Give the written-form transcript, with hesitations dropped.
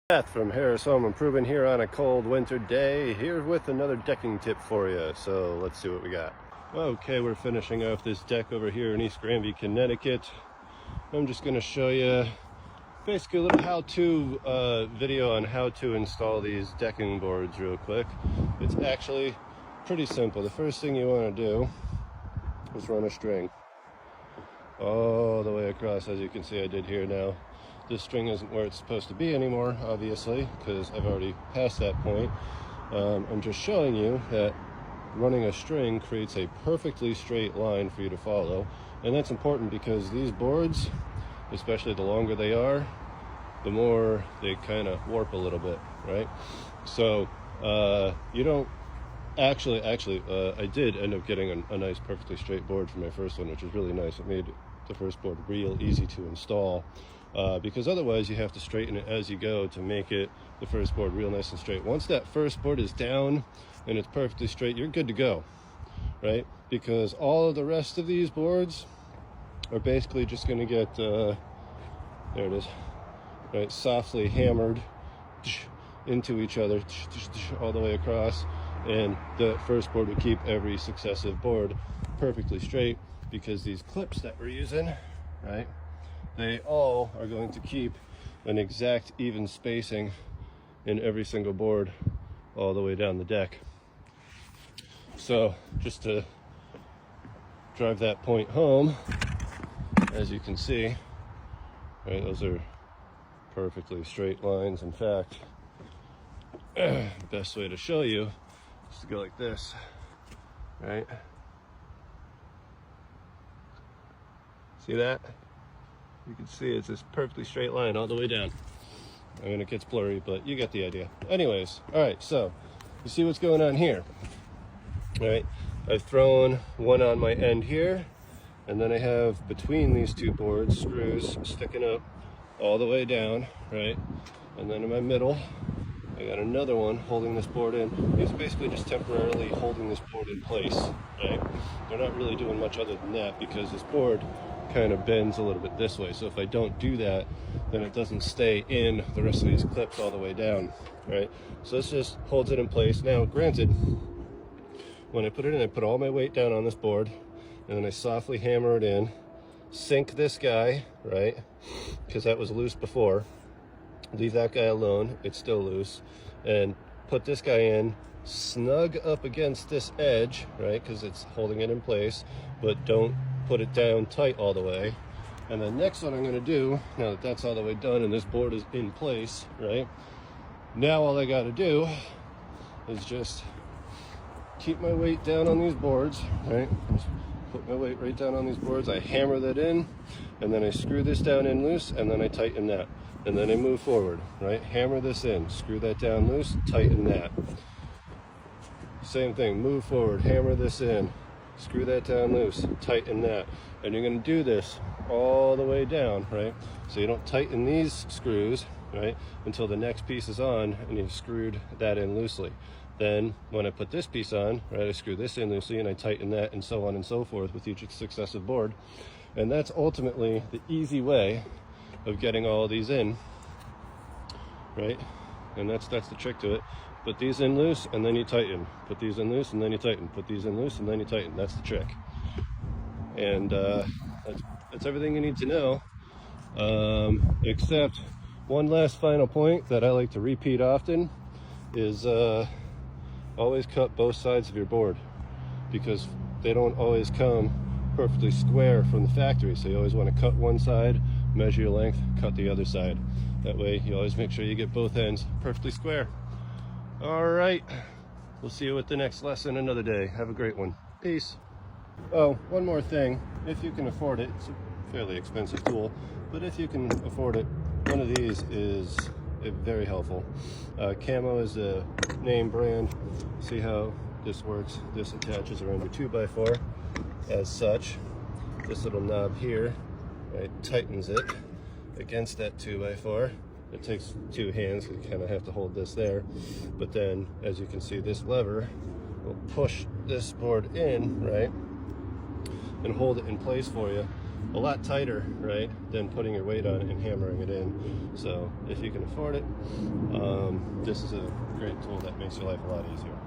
Beth from Harris Home Improvement here on a cold winter day, here with another decking tip for you. So let's see what we got. Okay, we're finishing off this deck over here in East Granby, Connecticut. I'm just going to show you basically a little how-to video on how to install these decking boards real quick. It's actually pretty simple. The first thing you want to do is run a string all the way across. As you can see, I did here now. This string isn't where it's supposed to be anymore, obviously, because I've already passed that point. I'm just showing you that running a string creates a perfectly straight line for you to follow. And that's important because these boards, especially the longer they are, the more they kind of warp a little bit, right? So you don't actually, I did end up getting a nice perfectly straight board for my first one, which was really nice. It made the first board real easy to install. Because otherwise you have to straighten it as you go to make it the first board real nice and straight. Once that first board is down and it's perfectly straight, you're good to go, right? Because all of the rest of these boards are basically just going to get, there it is, right, softly hammered into each other all the way across, and the first board would keep every successive board perfectly straight because these clips that we're using, right, they all are going to keep an exact even spacing in every single board all the way down the deck. So just to drive that point home, as you can see, right, those are perfectly straight lines. In fact, best way to show you is to go like this, right? See that? You can see it's this perfectly straight line all the way down. I mean, it gets blurry, but you get the idea. Anyways, all right, so you see what's going on here. All right, I've thrown one on my end here, and then I have between these two boards screws sticking up all the way down, right? And then in my middle, I got another one holding this board in. These are basically just temporarily holding this board in place, right? They're not really doing much other than that because this board kind of bends a little bit this way. So if I don't do that, then it doesn't stay in the rest of these clips all the way down, right? So this just holds it in place. Now, granted, when I put it in, I put all my weight down on this board, and then I softly hammer it in, sink this guy, right? Because that was loose before. Leave that guy alone, it's still loose, and put this guy in, snug up against this edge, right? Because it's holding it in place, but don't put it down tight all the way. And then next what I'm going to do, now that that's all the way done and this board is in place, right, now all I got to do is just keep my weight down on these boards, right? Just put my weight right down on these boards, I hammer that in, and then I screw this down in loose, and then I tighten that, and then I move forward, right? Hammer this in, screw that down loose, tighten that. Same thing, move forward, hammer this in, screw that down loose, tighten that. And you're going to do this all the way down, right? So you don't tighten these screws, right, until the next piece is on and you've screwed that in loosely. Then when I put this piece on, right, I screw this in loosely and I tighten that, and so on and so forth with each successive board. And that's ultimately the easy way of getting all of these in, right? And that's the trick to it. Put these in loose and then you tighten. Put these in loose and then you tighten. Put these in loose and then you tighten. That's the trick. And that's everything you need to know. Except one last final point that I like to repeat often is always cut both sides of your board, because they don't always come perfectly square from the factory. So you always want to cut one side, measure your length, cut the other side. That way you always make sure you get both ends perfectly square. All right, we'll see you at the next lesson another day. Have a great one. Peace. Oh, one more thing. If you can afford it, it's a fairly expensive tool, but if you can afford it, one of these is very helpful. Camo is a name brand. See how this works? This attaches around your 2x4 as such. This little knob here, right, tightens it against that 2x4. It takes two hands, you kind of have to hold this there. But then, as you can see, this lever will push this board in, right, and hold it in place for you. a lot tighter, right, than putting your weight on it and hammering it in. So if you can afford it, this is a great tool that makes your life a lot easier.